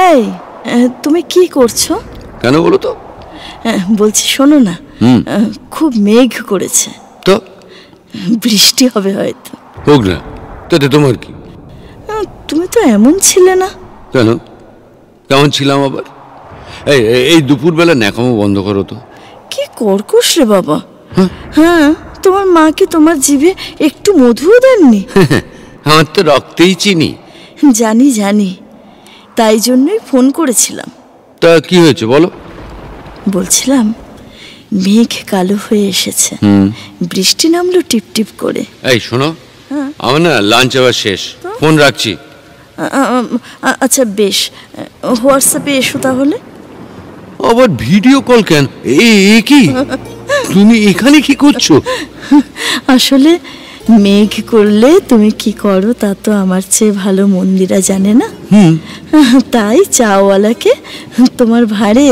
এই তুমি কি করছো? কেন বলো তো? বলছি শোনো না, খুব মেঘ করেছে, তো বৃষ্টি হবে হয়তো। হোক না, তাতে তোমার কি? তুমি তো এমন ছিলে না। কেন, কেমন ছিলাম আবার? এই দুপুরবেলা ন্যাকামো বন্ধ করো তো। কি কর্কশ রে বাবা। হ্যাঁ, তোমার মা কি তোমার জিভে একটু মধুও দেননি? আমার তো রক্তেই চিনি। জানি জানি, তাই জন্যই ফোন করেছিলাম। তা কি হয়েছে বলো? বলছিলাম মেঘ কালো হয়ে এসেছে, বৃষ্টি নামলো টিপ টিপ করে। এই শোনো, আমার না লাঞ্চ আবার শেষ, ফোন রাখছি। আচ্ছা বেশ, হোয়াটসঅ্যাপে এসো তাহলে। আবার ভিডিও কল কেন? এ কি, তুমি এখানে কি করছো? আসলে মেঘ করলে তুমি কি করো তা তো আমার চেয়ে ভালো মন্দিরা জানে না। তাই চাওয়ালাকে তোমার ভাড়ে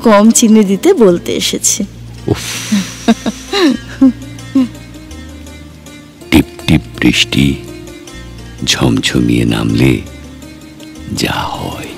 কম চিনি দিতে বলতে এসেছি। টিপ টিপ বৃষ্টি ঝমঝমিয়ে নামলে যা হয়।